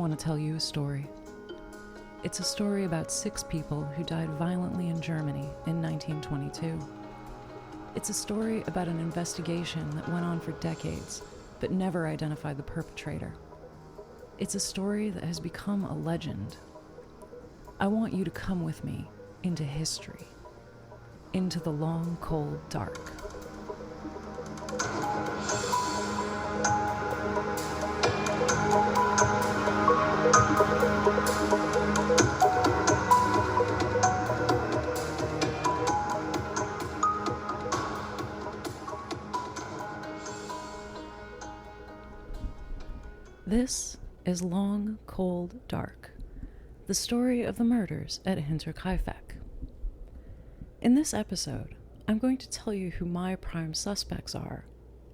want to tell you a story. It's a story about 6 people who died violently in Germany in 1922. It's a story about an investigation that went on for decades, but never identified the perpetrator. It's a story that has become a legend. I want you to come with me into history, into the long, cold dark. This is Long, Cold Dark, the story of the murders at Hinterkaifeck. In this episode, I'm going to tell you who my prime suspects are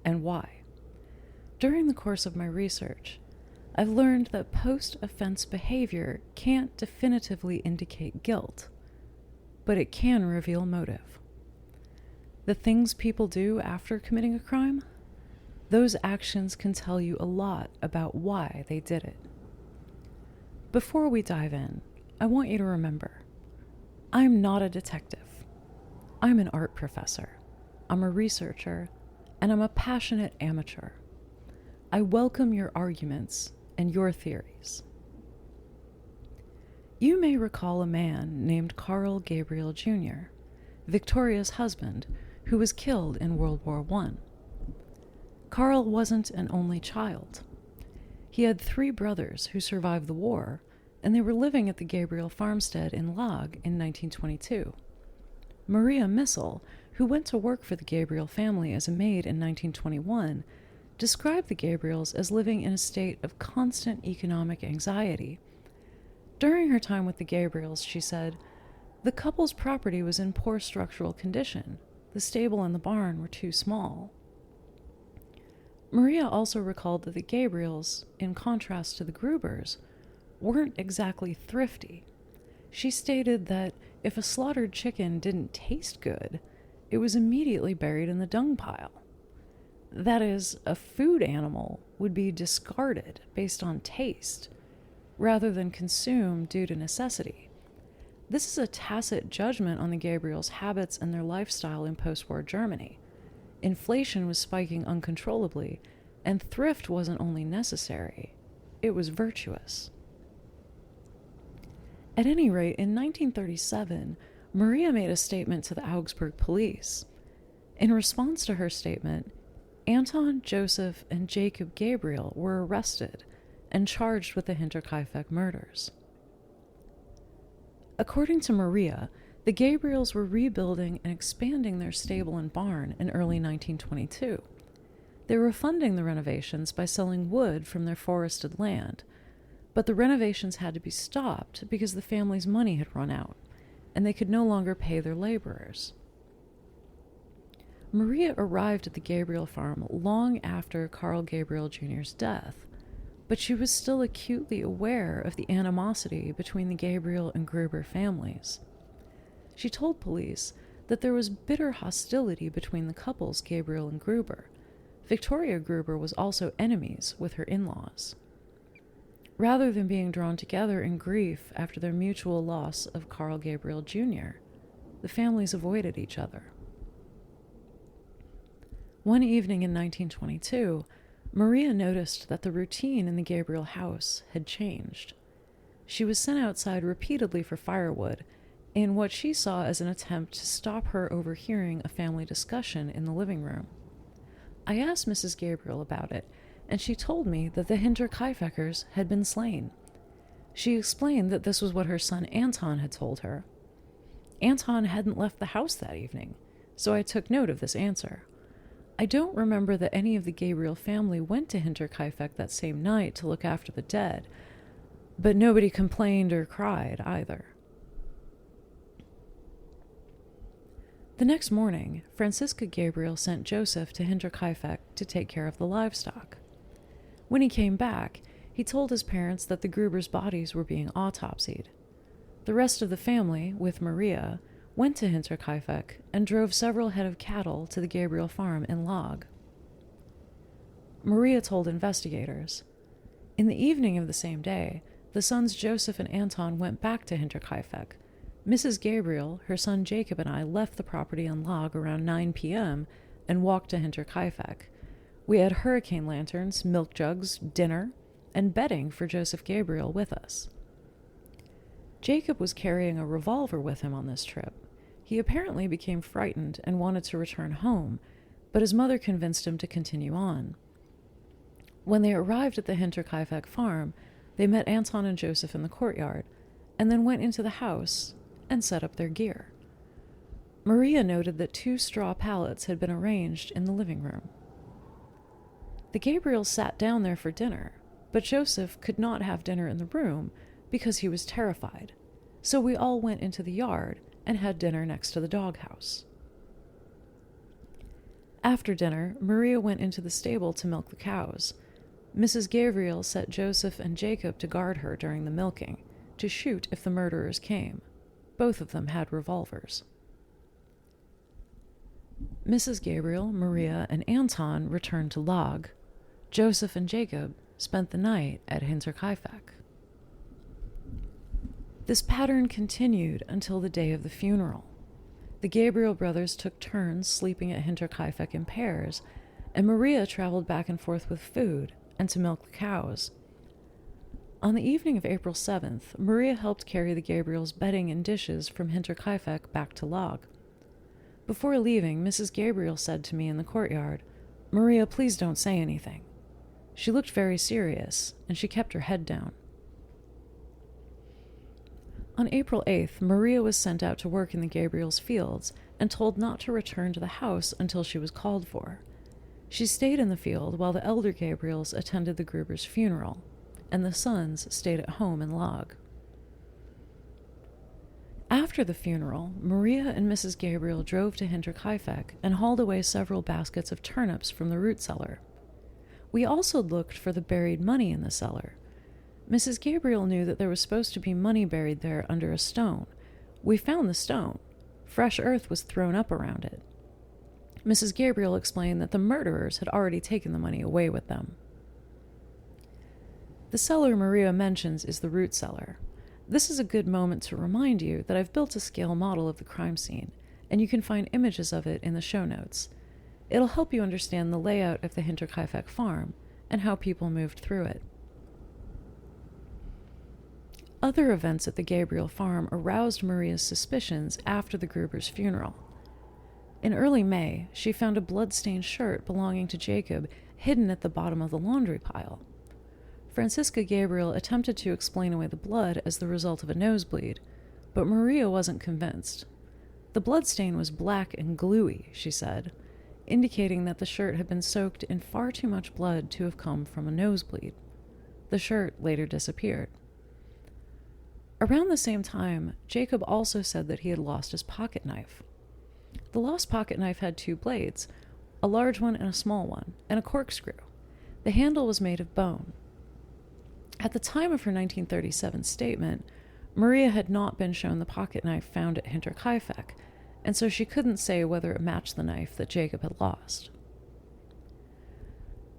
and why. During the course of my research, I've learned that post-offense behavior can't definitively indicate guilt, but it can reveal motive. The things people do after committing a crime, those actions can tell you a lot about why they did it. Before we dive in, I want you to remember, I'm not a detective. I'm an art professor. I'm a researcher, and I'm a passionate amateur. I welcome your arguments and your theories. You may recall a man named Carl Gabriel Jr., Victoria's husband, who was killed in World War I. Carl wasn't an only child. He had 3 brothers who survived the war, and they were living at the Gabriel farmstead in Lag in 1922. Maria Missel, who went to work for the Gabriel family as a maid in 1921, described the Gabriels as living in a state of constant economic anxiety. During her time with the Gabriels, she said, "The couple's property was in poor structural condition. The stable and the barn were too small." Maria also recalled that the Gabriels, in contrast to the Grubers, weren't exactly thrifty. She stated that if a slaughtered chicken didn't taste good, it was immediately buried in the dung pile. That is, a food animal would be discarded based on taste, rather than consumed due to necessity. This is a tacit judgment on the Gabriels' habits and their lifestyle in post-war Germany. Inflation was spiking uncontrollably, and thrift wasn't only necessary, it was virtuous. At any rate, in 1937, Maria made a statement to the Augsburg police. In response to her statement, Anton, Joseph, and Jacob Gabriel were arrested and charged with the Hinterkaifeck murders. According to Maria, the Gabriels were rebuilding and expanding their stable and barn in early 1922. They were funding the renovations by selling wood from their forested land, but the renovations had to be stopped because the family's money had run out, and they could no longer pay their laborers. Maria arrived at the Gabriel farm long after Carl Gabriel Jr.'s death, but she was still acutely aware of the animosity between the Gabriel and Gruber families. She told police that there was bitter hostility between the couples Gabriel and Gruber. Victoria Gruber was also enemies with her in-laws. Rather than being drawn together in grief after their mutual loss of Carl Gabriel Jr., the families avoided each other. One evening in 1922, Maria noticed that the routine in the Gabriel house had changed. She was sent outside repeatedly for firewood, in what she saw as an attempt to stop her overhearing a family discussion in the living room. I asked Mrs. Gabriel about it, and she told me that the Hinterkaifeckers had been slain. She explained that this was what her son Anton had told her. Anton hadn't left the house that evening, so I took note of this answer. I don't remember that any of the Gabriel family went to Hinterkaifeck that same night to look after the dead, but nobody complained or cried either. The next morning, Franziska Gabriel sent Joseph to Hinterkaifeck to take care of the livestock. When he came back, he told his parents that the Grubers' bodies were being autopsied. The rest of the family, with Maria, went to Hinterkaifeck and drove several head of cattle to the Gabriel farm in Lag. Maria told investigators, In the evening of the same day, the sons Joseph and Anton went back to Hinterkaifeck. Mrs. Gabriel, her son Jacob, and I left the property on log around 9 p.m. and walked to Hinterkaifeck. We had hurricane lanterns, milk jugs, dinner, and bedding for Joseph Gabriel with us. Jacob was carrying a revolver with him on this trip. He apparently became frightened and wanted to return home, but his mother convinced him to continue on. When they arrived at the Hinterkaifeck farm, they met Anton and Joseph in the courtyard, and then went into the house and set up their gear. Maria noted that 2 straw pallets had been arranged in the living room. The Gabriels sat down there for dinner, but Joseph could not have dinner in the room because he was terrified, so we all went into the yard and had dinner next to the doghouse. After dinner, Maria went into the stable to milk the cows. Mrs. Gabriel set Joseph and Jacob to guard her during the milking, to shoot if the murderers came. Both of them had revolvers. Mrs. Gabriel, Maria, and Anton returned to log. Joseph and Jacob spent the night at Hinterkaifeck. This pattern continued until the day of the funeral. The Gabriel brothers took turns sleeping at Hinterkaifeck in pairs, and Maria traveled back and forth with food and to milk the cows. On the evening of April 7th, Maria helped carry the Gabriels' bedding and dishes from Hinterkaifeck back to log. Before leaving, Mrs. Gabriel said to me in the courtyard, "Maria, please don't say anything." She looked very serious, and she kept her head down. On April 8th, Maria was sent out to work in the Gabriels' fields and told not to return to the house until she was called for. She stayed in the field while the elder Gabriels attended the Gruber's funeral, and the sons stayed at home in log. After the funeral, Maria and Mrs. Gabriel drove to Hinterkaifeck and hauled away several baskets of turnips from the root cellar. We also looked for the buried money in the cellar. Mrs. Gabriel knew that there was supposed to be money buried there under a stone. We found the stone. Fresh earth was thrown up around it. Mrs. Gabriel explained that the murderers had already taken the money away with them. The cellar Maria mentions is the root cellar. This is a good moment to remind you that I've built a scale model of the crime scene, and you can find images of it in the show notes. It'll help you understand the layout of the Hinterkaifeck farm and how people moved through it. Other events at the Gabriel farm aroused Maria's suspicions after the Gruber's funeral. In early May, she found a blood-stained shirt belonging to Jacob hidden at the bottom of the laundry pile. Francisca Gabriel attempted to explain away the blood as the result of a nosebleed, but Maria wasn't convinced. The bloodstain was black and gluey, she said, indicating that the shirt had been soaked in far too much blood to have come from a nosebleed. The shirt later disappeared. Around the same time, Jacob also said that he had lost his pocket knife. The lost pocket knife had 2 blades, a large one and a small one, and a corkscrew. The handle was made of bone. At the time of her 1937 statement, Maria had not been shown the pocket knife found at Hinterkaifeck, and so she couldn't say whether it matched the knife that Jacob had lost.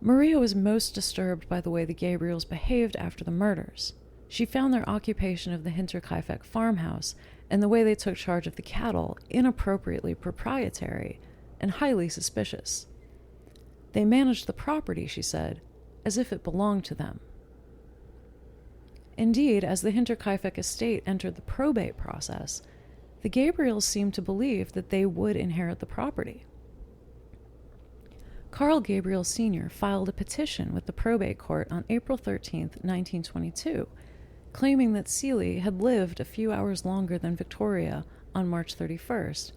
Maria was most disturbed by the way the Gabriels behaved after the murders. She found their occupation of the Hinterkaifeck farmhouse and the way they took charge of the cattle inappropriately proprietary and highly suspicious. They managed the property, she said, as if it belonged to them. Indeed, as the Hinterkaifeck estate entered the probate process, the Gabriels seemed to believe that they would inherit the property. Carl Gabriel Sr. filed a petition with the probate court on April 13, 1922, claiming that Seeley had lived a few hours longer than Victoria on March 31st,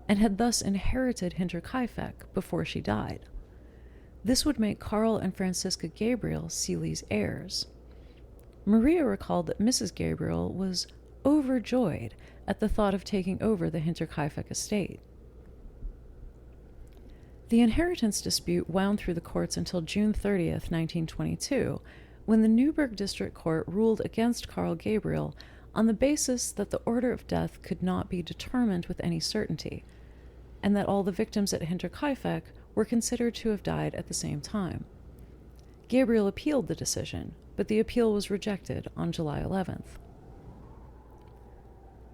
and had thus inherited Hinterkaifeck before she died. This would make Carl and Francisca Gabriel Seeley's heirs. Maria recalled that Mrs. Gabriel was overjoyed at the thought of taking over the Hinterkaifeck estate. The inheritance dispute wound through the courts until June 30th, 1922, when the Newburgh District Court ruled against Carl Gabriel on the basis that the order of death could not be determined with any certainty, and that all the victims at Hinterkaifeck were considered to have died at the same time. Gabriel appealed the decision, but the appeal was rejected on July 11th.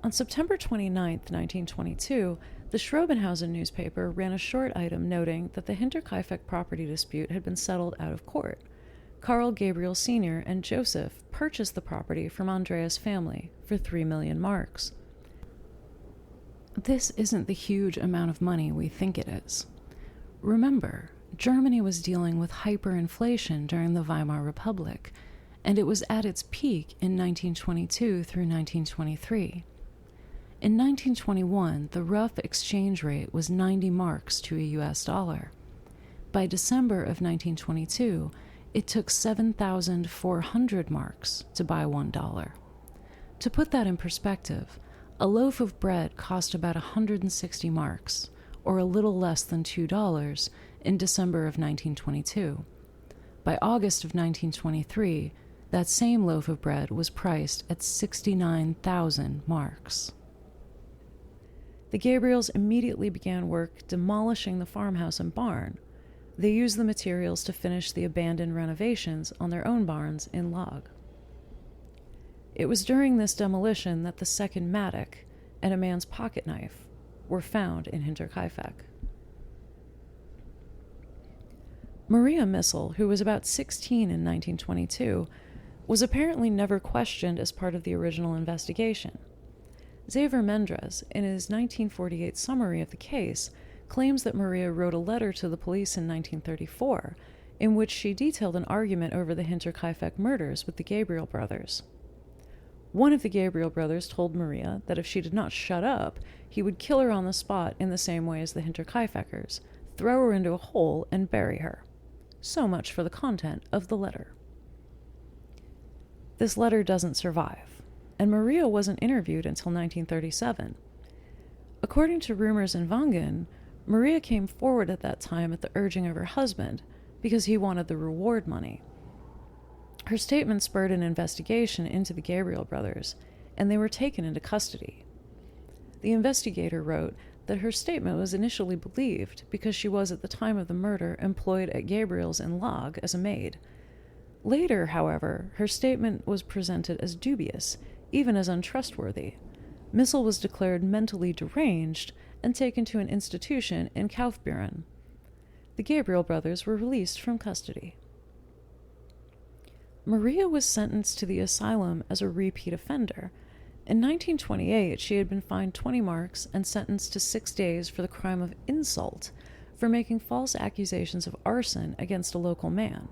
On September 29, 1922, the Schrobenhausen newspaper ran a short item noting that the Hinterkaifeck property dispute had been settled out of court. Karl Gabriel Sr. and Joseph purchased the property from Andreas' family for 3 million marks. This isn't the huge amount of money we think it is. Remember, Germany was dealing with hyperinflation during the Weimar Republic, and it was at its peak in 1922 through 1923. In 1921, the rough exchange rate was 90 marks to a US dollar. By December of 1922, it took 7,400 marks to buy $1. To put that in perspective, a loaf of bread cost about 160 marks, or a little less than $2, in December of 1922. By August of 1923, that same loaf of bread was priced at 69,000 marks. The Gabriels immediately began work demolishing the farmhouse and barn. They used the materials to finish the abandoned renovations on their own barns in log. It was during this demolition that the second mattock and a man's pocket knife were found in Hinterkaifeck. Maria Missel, who was about 16 in 1922, was apparently never questioned as part of the original investigation. Xaver Mendres, in his 1948 summary of the case, claims that Maria wrote a letter to the police in 1934, in which she detailed an argument over the Hinterkaifeck murders with the Gabriel brothers. One of the Gabriel brothers told Maria that if she did not shut up, he would kill her on the spot in the same way as the Hinterkaifeckers, throw her into a hole and bury her. So much for the content of the letter. This letter doesn't survive, and Maria wasn't interviewed until 1937. According to rumors in Wangen, Maria came forward at that time at the urging of her husband because he wanted the reward money. Her statement spurred an investigation into the Gabriel brothers, and they were taken into custody. The investigator wrote that her statement was initially believed because she was at the time of the murder employed at Gabriel's in Log as a maid. Later, however, her statement was presented as dubious, even as untrustworthy. Missel was declared mentally deranged and taken to an institution in Kaufbeuren. The Gabriel brothers were released from custody. Maria was sentenced to the asylum as a repeat offender. In 1928, she had been fined 20 marks and sentenced to 6 days for the crime of insult for making false accusations of arson against a local man.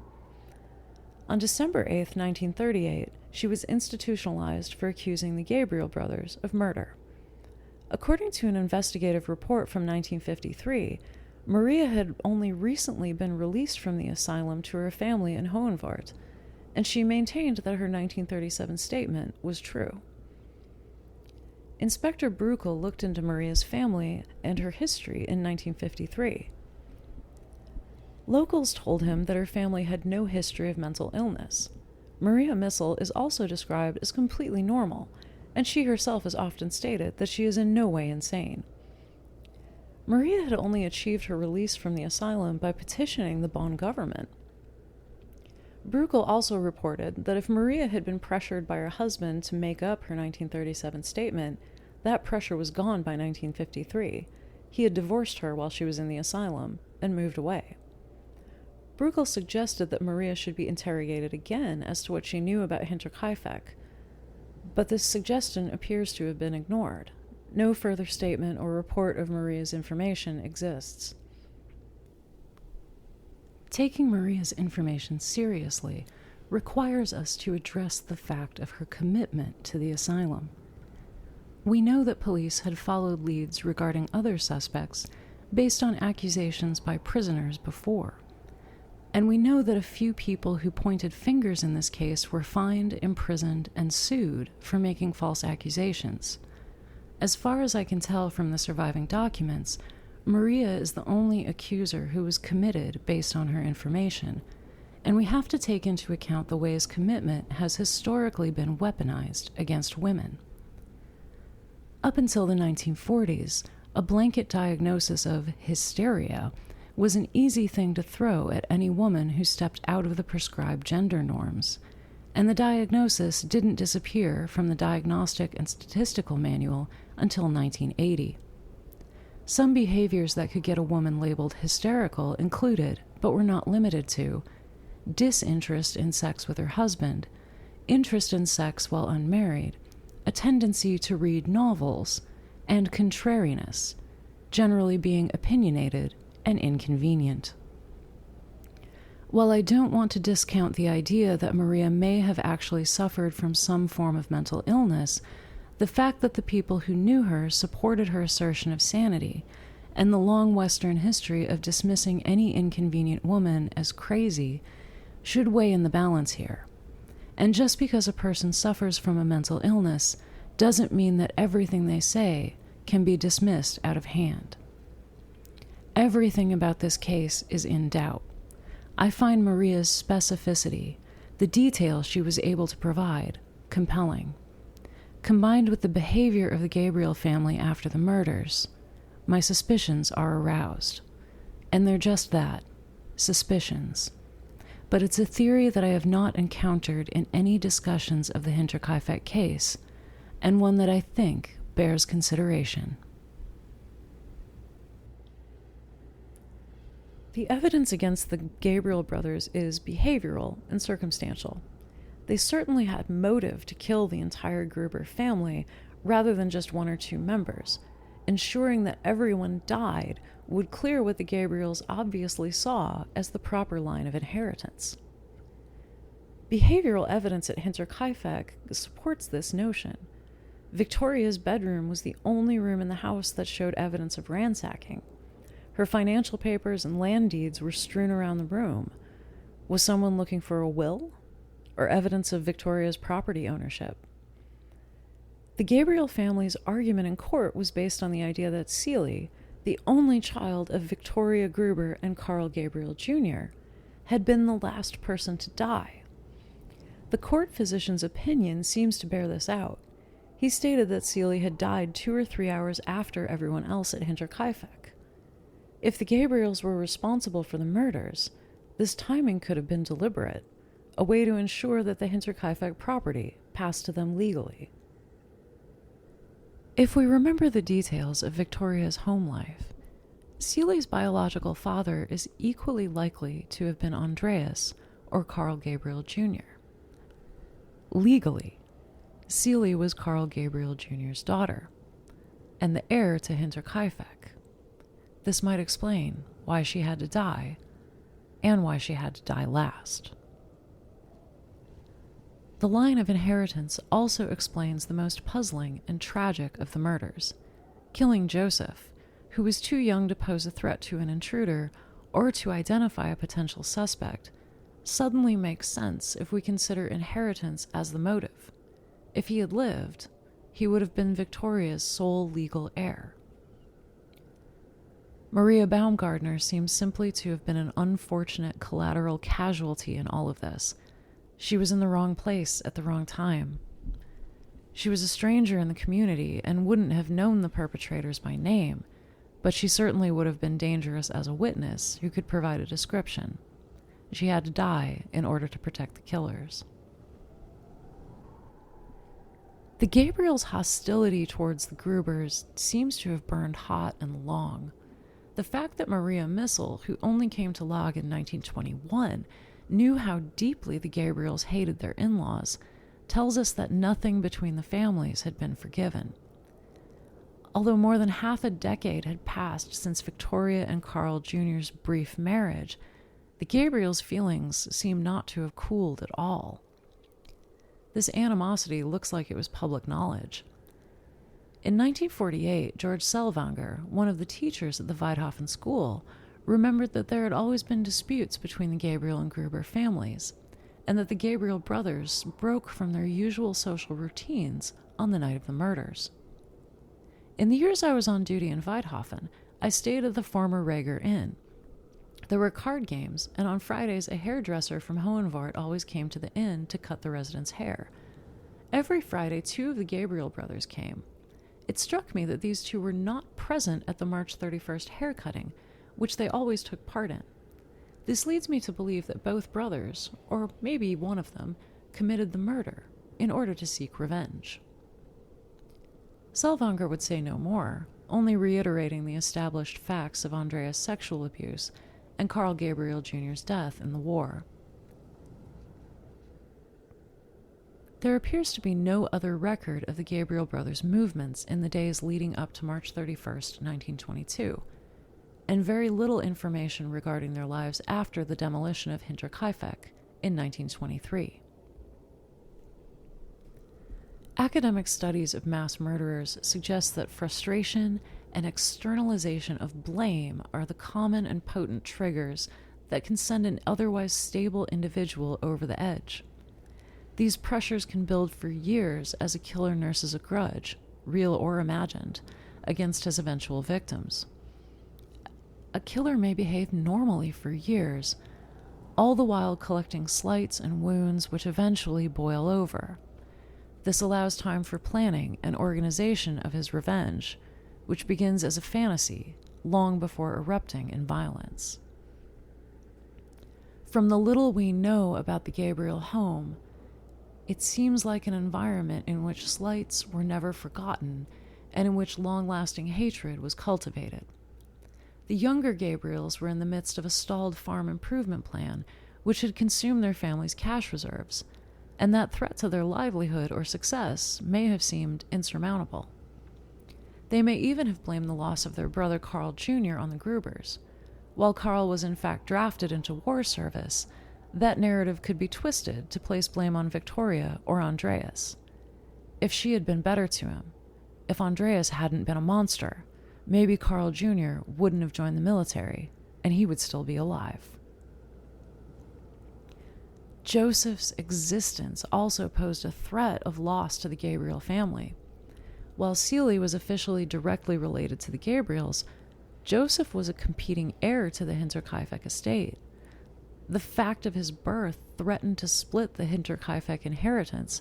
On December 8, 1938, she was institutionalized for accusing the Gabriel brothers of murder. According to an investigative report from 1953, Maria had only recently been released from the asylum to her family in Hohenwart, and she maintained that her 1937 statement was true. Inspector Bruckel looked into Maria's family and her history in 1953. Locals told him that her family had no history of mental illness. Maria Missel is also described as completely normal, and she herself has often stated that she is in no way insane. Maria had only achieved her release from the asylum by petitioning the Bonn government. Bruckel also reported that if Maria had been pressured by her husband to make up her 1937 statement, that pressure was gone by 1953. He had divorced her while she was in the asylum and moved away. Bruckel suggested that Maria should be interrogated again as to what she knew about Hinterkaifeck, but this suggestion appears to have been ignored. No further statement or report of Maria's information exists. Taking Maria's information seriously requires us to address the fact of her commitment to the asylum. We know that police had followed leads regarding other suspects based on accusations by prisoners before. And we know that a few people who pointed fingers in this case were fined, imprisoned, and sued for making false accusations. As far as I can tell from the surviving documents, Maria is the only accuser who was committed based on her information, and we have to take into account the ways commitment has historically been weaponized against women. Up until the 1940s, a blanket diagnosis of hysteria was an easy thing to throw at any woman who stepped out of the prescribed gender norms, and the diagnosis didn't disappear from the Diagnostic and Statistical Manual until 1980. Some behaviors that could get a woman labeled hysterical included, but were not limited to, disinterest in sex with her husband, interest in sex while unmarried, a tendency to read novels, and contrariness, generally being opinionated and inconvenient. While I don't want to discount the idea that Maria may have actually suffered from some form of mental illness, the fact that the people who knew her supported her assertion of sanity, and the long Western history of dismissing any inconvenient woman as crazy, should weigh in the balance here. And just because a person suffers from a mental illness doesn't mean that everything they say can be dismissed out of hand. Everything about this case is in doubt. I find Maria's specificity, the detail she was able to provide, compelling. Combined with the behavior of the Gabriel family after the murders, my suspicions are aroused. And they're just that, suspicions. But it's a theory that I have not encountered in any discussions of the Hinterkaifeck case, and one that I think bears consideration. The evidence against the Gabriel brothers is behavioral and circumstantial. They certainly had motive to kill the entire Gruber family rather than just one or two members. Ensuring that everyone died would clear what the Gabriels obviously saw as the proper line of inheritance. Behavioral evidence at Hinterkaifeck supports this notion. Victoria's bedroom was the only room in the house that showed evidence of ransacking. Her financial papers and land deeds were strewn around the room. Was someone looking for a will? Or evidence of Victoria's property ownership? The Gabriel family's argument in court was based on the idea that Celie, the only child of Victoria Gruber and Carl Gabriel Jr., had been the last person to die. The court physician's opinion seems to bear this out. He stated that Celie had died 2 or 3 hours after everyone else at Hinterkaifeck. If the Gabriels were responsible for the murders, this timing could have been deliberate, a way to ensure that the Hinterkaifeck property passed to them legally. If we remember the details of Victoria's home life, Celie's biological father is equally likely to have been Andreas or Carl Gabriel Jr. Legally, Celie was Carl Gabriel Jr.'s daughter, and the heir to Hinterkaifeck. This might explain why she had to die, and why she had to die last. The line of inheritance also explains the most puzzling and tragic of the murders. Killing Joseph, who was too young to pose a threat to an intruder or to identify a potential suspect, suddenly makes sense if we consider inheritance as the motive. If he had lived, he would have been Victoria's sole legal heir. Maria Baumgartner seems simply to have been an unfortunate collateral casualty in all of this. She was in the wrong place at the wrong time. She was a stranger in the community and wouldn't have known the perpetrators by name, but she certainly would have been dangerous as a witness who could provide a description. She had to die in order to protect the killers. The Gabriels' hostility towards the Grubers seems to have burned hot and long. The fact that Maria Missel, who only came to Log in 1921, knew how deeply the Gabriels hated their in-laws tells us that nothing between the families had been forgiven. Although more than half a decade had passed since Victoria and Carl Jr.'s brief marriage, the Gabriels' feelings seem not to have cooled at all. This animosity looks like it was public knowledge. In 1948, George Selvanger, one of the teachers at the Weidhofen School, remembered that there had always been disputes between the Gabriel and Gruber families, and that the Gabriel brothers broke from their usual social routines on the night of the murders. In the years I was on duty in Weidhofen, I stayed at the former Rager Inn. There were card games, and on Fridays a hairdresser from Hohenwart always came to the inn to cut the residents' hair. Every Friday, 2 of the Gabriel brothers came. It struck me that these 2 were not present at the March 31st haircutting, which they always took part in. This leads me to believe that both brothers, or maybe one of them, committed the murder in order to seek revenge. Selvanger would say no more, only reiterating the established facts of Andreas' sexual abuse and Carl Gabriel Jr.'s death in the war. There appears to be no other record of the Gabriel brothers' movements in the days leading up to March 31st, 1922, and very little information regarding their lives after the demolition of Hinterkaifeck in 1923. Academic studies of mass murderers suggest that frustration and externalization of blame are the common and potent triggers that can send an otherwise stable individual over the edge. These pressures can build for years as a killer nurses a grudge, real or imagined, against his eventual victims. A killer may behave normally for years, all the while collecting slights and wounds which eventually boil over. This allows time for planning and organization of his revenge, which begins as a fantasy long before erupting in violence. From the little we know about the Gabriel home, it seems like an environment in which slights were never forgotten and in which long-lasting hatred was cultivated. The younger Gabriels were in the midst of a stalled farm improvement plan which had consumed their family's cash reserves, and that threat to their livelihood or success may have seemed insurmountable. They may even have blamed the loss of their brother Carl Jr. on the Grubers. While Carl was in fact drafted into war service, that narrative could be twisted to place blame on Victoria or Andreas. If she had been better to him, if Andreas hadn't been a monster, maybe Carl Jr. wouldn't have joined the military, and he would still be alive. Joseph's existence also posed a threat of loss to the Gabriel family. While Seeley was officially directly related to the Gabriels, Joseph was a competing heir to the Hinterkaifeck estate. The fact of his birth threatened to split the Hinterkaifeck inheritance,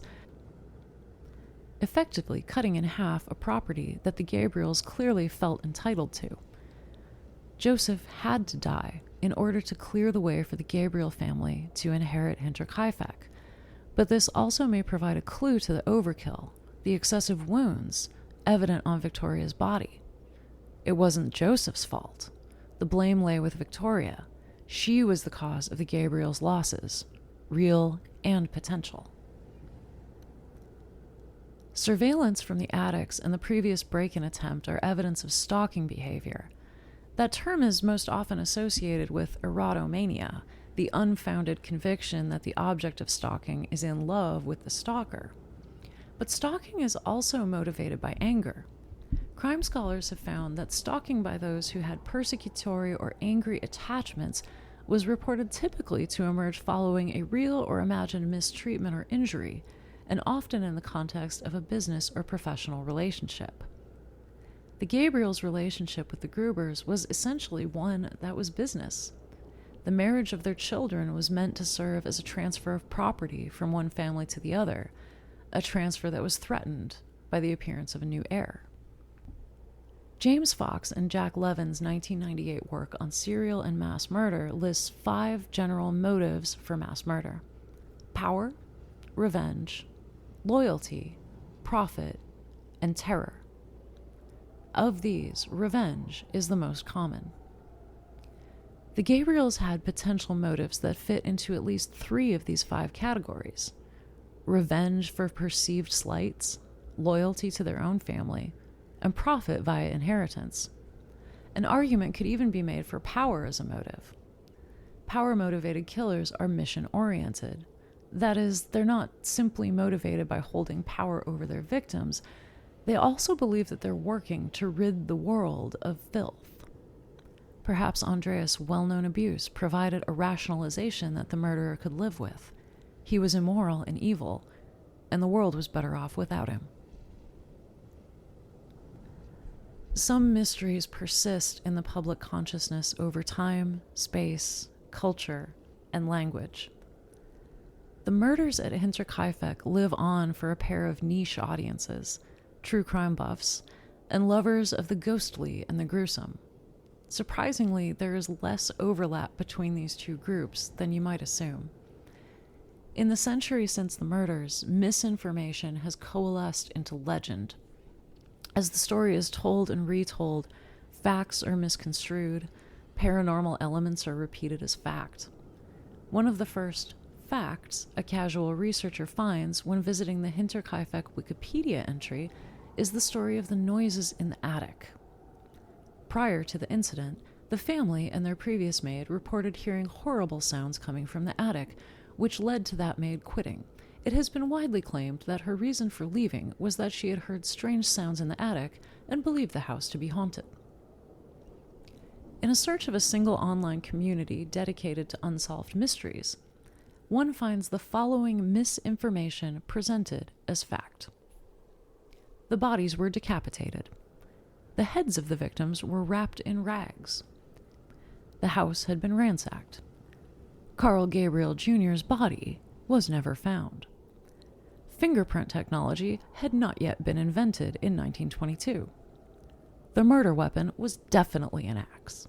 effectively cutting in half a property that the Gabriels clearly felt entitled to. Joseph had to die in order to clear the way for the Gabriel family to inherit Hinterkaifeck, but this also may provide a clue to the overkill, the excessive wounds evident on Victoria's body. It wasn't Joseph's fault. The blame lay with Victoria. She was the cause of the Gabriels' losses, real and potential. Surveillance from the attics and the previous break-in attempt are evidence of stalking behavior. That term is most often associated with erotomania, the unfounded conviction that the object of stalking is in love with the stalker. But stalking is also motivated by anger. Crime scholars have found that stalking by those who had persecutory or angry attachments was reported typically to emerge following a real or imagined mistreatment or injury, and often in the context of a business or professional relationship. The Gabriels' relationship with the Grubers was essentially one that was business. The marriage of their children was meant to serve as a transfer of property from one family to the other, a transfer that was threatened by the appearance of a new heir. James Fox and Jack Levin's 1998 work on serial and mass murder lists 5 general motives for mass murder: power, revenge, loyalty, profit, and terror. Of these, revenge is the most common. The Gabriels had potential motives that fit into at least 3 of these 5 categories: revenge for perceived slights, loyalty to their own family, and profit via inheritance. An argument could even be made for power as a motive. Power-motivated killers are mission-oriented. That is, they're not simply motivated by holding power over their victims. They also believe that they're working to rid the world of filth. Perhaps Andreas' well-known abuse provided a rationalization that the murderer could live with. He was immoral and evil, and the world was better off without him. Some mysteries persist in the public consciousness over time, space, culture, and language. The murders at Hinterkaifeck live on for a pair of niche audiences, true crime buffs, and lovers of the ghostly and the gruesome. Surprisingly, there is less overlap between these two groups than you might assume. In the century since the murders, misinformation has coalesced into legend. As the story is told and retold, facts are misconstrued, paranormal elements are repeated as fact. One of the first facts a casual researcher finds when visiting the Hinterkaifeck Wikipedia entry is the story of the noises in the attic. Prior to the incident, the family and their previous maid reported hearing horrible sounds coming from the attic, which led to that maid quitting. It has been widely claimed that her reason for leaving was that she had heard strange sounds in the attic and believed the house to be haunted. In a search of a single online community dedicated to unsolved mysteries, one finds the following misinformation presented as fact. The bodies were decapitated. The heads of the victims were wrapped in rags. The house had been ransacked. Carl Gabriel Jr.'s body was never found. Fingerprint technology had not yet been invented in 1922. The murder weapon was definitely an axe.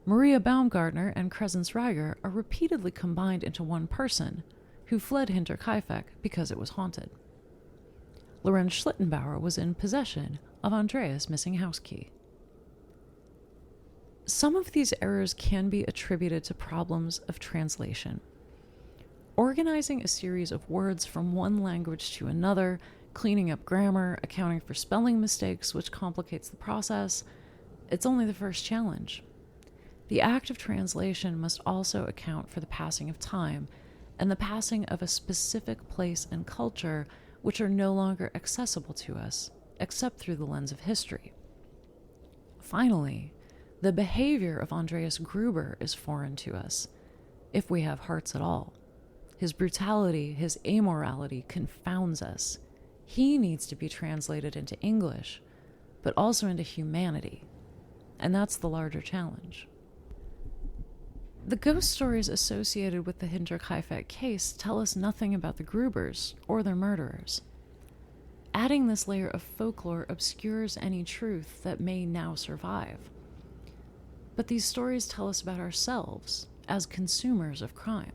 Maria Baumgartner and Crescence Reiger are repeatedly combined into one person who fled Hinterkaifeck because it was haunted. Lorenz Schlittenbauer was in possession of Andreas' missing house key. Some of these errors can be attributed to problems of translation. Organizing a series of words from one language to another, cleaning up grammar, accounting for spelling mistakes, which complicates the process, it's only the first challenge. The act of translation must also account for the passing of time and the passing of a specific place and culture which are no longer accessible to us, except through the lens of history. Finally, the behavior of Andreas Gruber is foreign to us, if we have hearts at all. His brutality, his amorality confounds us. He needs to be translated into English, but also into humanity, and that's the larger challenge. The ghost stories associated with the Hinterkaifeck case tell us nothing about the Grubers or their murderers. Adding this layer of folklore obscures any truth that may now survive. But these stories tell us about ourselves as consumers of crime.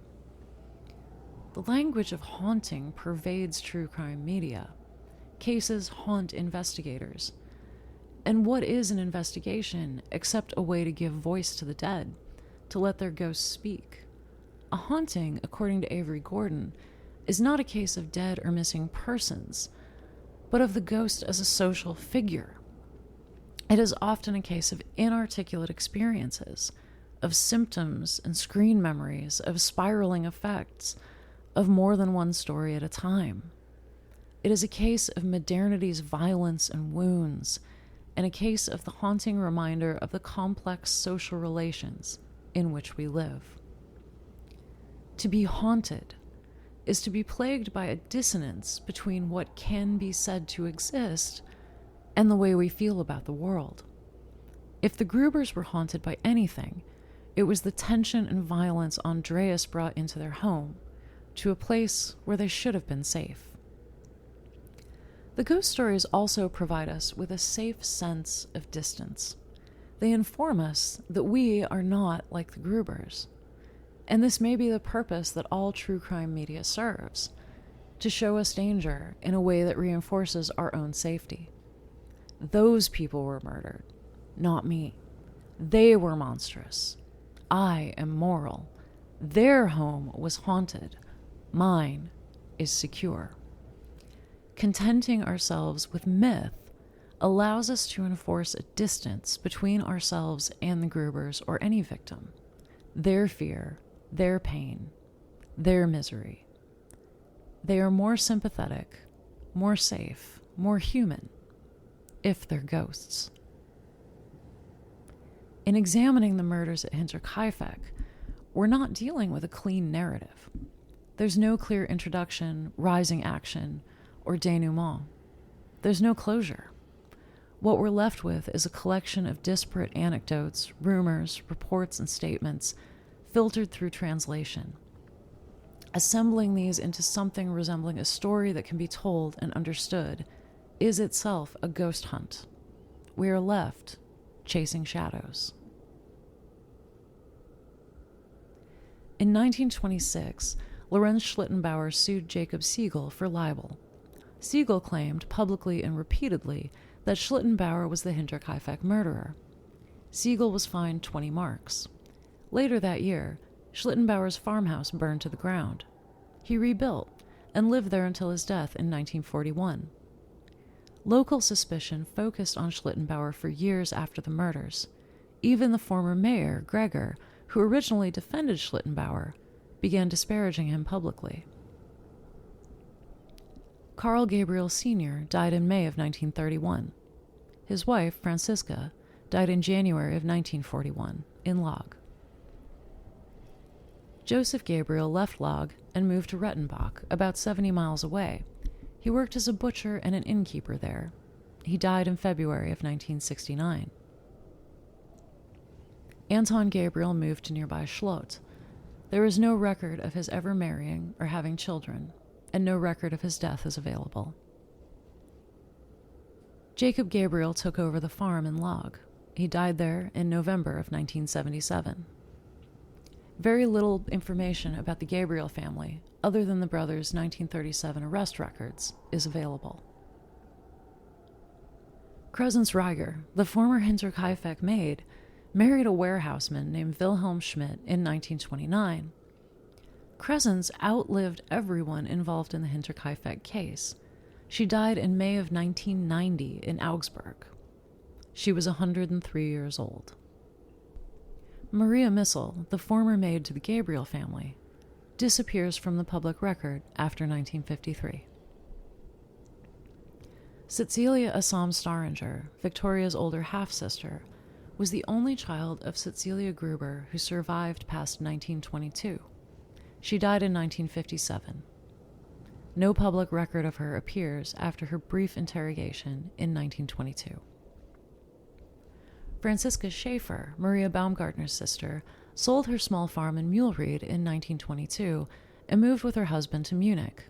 The language of haunting pervades true crime media. Cases haunt investigators. And what is an investigation except a way to give voice to the dead, to let their ghosts speak? A haunting, according to Avery Gordon, is not a case of dead or missing persons, but of the ghost as a social figure. It is often a case of inarticulate experiences, of symptoms and screen memories, of spiraling effects, of more than one story at a time. It is a case of modernity's violence and wounds, and a case of the haunting reminder of the complex social relations in which we live. To be haunted is to be plagued by a dissonance between what can be said to exist and the way we feel about the world. If the Grubers were haunted by anything, it was the tension and violence Andreas brought into their home, to a place where they should have been safe. The ghost stories also provide us with a safe sense of distance. They inform us that we are not like the Grubers. And this may be the purpose that all true crime media serves, to show us danger in a way that reinforces our own safety. Those people were murdered, not me. They were monstrous. I am moral. Their home was haunted. Mine is secure. Contenting ourselves with myth allows us to enforce a distance between ourselves and the Grubers or any victim, their fear, their pain, their misery. They are more sympathetic, more safe, more human, if they're ghosts. In examining the murders at Hinterkaifeck, we're not dealing with a clean narrative. There's no clear introduction, rising action, or denouement. There's no closure. What we're left with is a collection of disparate anecdotes, rumors, reports, and statements filtered through translation. Assembling these into something resembling a story that can be told and understood is itself a ghost hunt. We are left Chasing Shadows. In 1926, Lorenz Schlittenbauer sued Jacob Siegel for libel. Siegel claimed, publicly and repeatedly, that Schlittenbauer was the Hinterkaifeck murderer. Siegel was fined 20 marks. Later that year, Schlittenbauer's farmhouse burned to the ground. He rebuilt and lived there until his death in 1941. Local suspicion focused on Schlittenbauer for years after the murders. Even the former mayor, Gregor, who originally defended Schlittenbauer, began disparaging him publicly. Carl Gabriel Sr. died in May of 1931. His wife, Franziska, died in January of 1941, in Log. Joseph Gabriel left Log and moved to Rettenbach, about 70 miles away. He worked as a butcher and an innkeeper there. He died in February of 1969. Anton Gabriel moved to nearby Schlot. There is no record of his ever marrying or having children, and no record of his death is available. Jacob Gabriel took over the farm in Log. He died there in November of 1977. Very little information about the Gabriel family, other than the brothers' 1937 arrest records, is available. Crescence Reiger, the former Hinterkaifeck maid, married a warehouseman named Wilhelm Schmidt in 1929. Crescence outlived everyone involved in the Hinterkaifeck case. She died in May of 1990 in Augsburg. She was 103 years old. Maria Missel, the former maid to the Gabriel family, disappears from the public record after 1953. Cecilia Assam Staringer, Victoria's older half-sister, was the only child of Cecilia Gruber who survived past 1922. She died in 1957. No public record of her appears after her brief interrogation in 1922. Franziska Schaefer, Maria Baumgartner's sister, sold her small farm in Mühlried in 1922 and moved with her husband to Munich.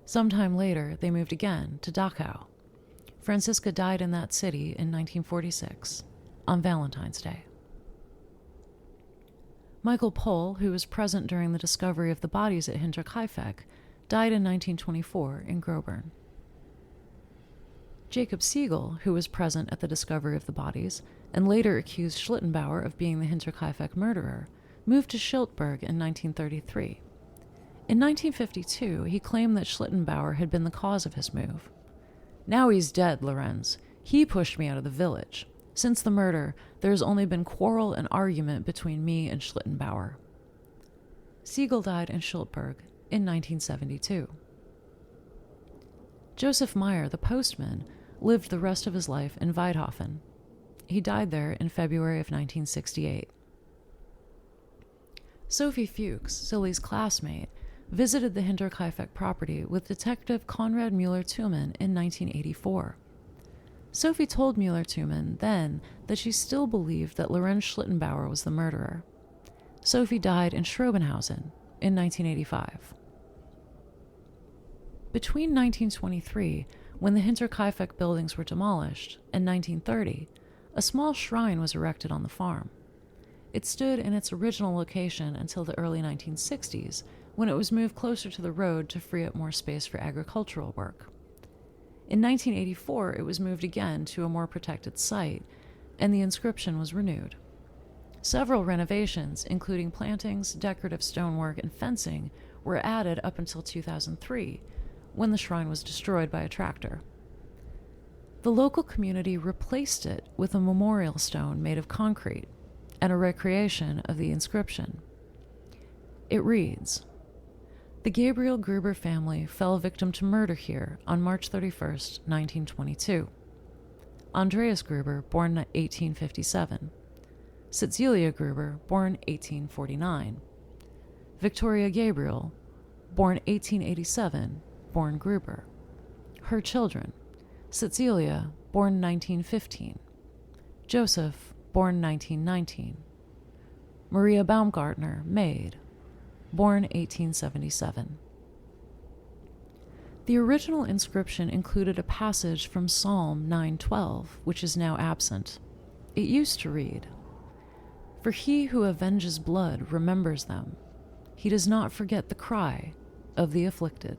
Sometime later, they moved again to Dachau. Franziska died in that city in 1946, on Valentine's Day. Michael Pohl, who was present during the discovery of the bodies at Hinterkaifeck, died in 1924 in Groburn. Jacob Siegel, who was present at the discovery of the bodies and later accused Schlittenbauer of being the Hinterkaifeck murderer, moved to Schiltberg in 1933. In 1952, he claimed that Schlittenbauer had been the cause of his move. "Now he's dead, Lorenz. He pushed me out of the village. Since the murder, there has only been quarrel and argument between me and Schlittenbauer." Siegel died in Schiltberg in 1972. Joseph Meyer, the postman, lived the rest of his life in Weidhofen. He died there in February of 1968. Sophie Fuchs, Silly's classmate, visited the Hinterkaifeck property with Detective Konrad Müller-Thumann in 1984. Sophie told Müller-Thumann then that she still believed that Lorenz Schlittenbauer was the murderer. Sophie died in Schrobenhausen in 1985. Between 1923, when the Hinterkaifeck buildings were demolished, and 1930, a small shrine was erected on the farm. It stood in its original location until the early 1960s, when it was moved closer to the road to free up more space for agricultural work. In 1984, it was moved again to a more protected site, and the inscription was renewed. Several renovations, including plantings, decorative stonework, and fencing, were added up until 2003, when the shrine was destroyed by a tractor. The local community replaced it with a memorial stone made of concrete and a recreation of the inscription. It reads, "The Gabriel Gruber family fell victim to murder here on March 31st, 1922. Andreas Gruber, born 1857. Cecilia Gruber, born 1849. Victoria Gabriel, born 1887, born Gruber. Her children, Cecilia, born 1915. Joseph, born 1919. Maria Baumgartner, maid, born 1877. The original inscription included a passage from Psalm 9:12, which is now absent. It used to read, "For he who avenges blood remembers them. He does not forget the cry of the afflicted."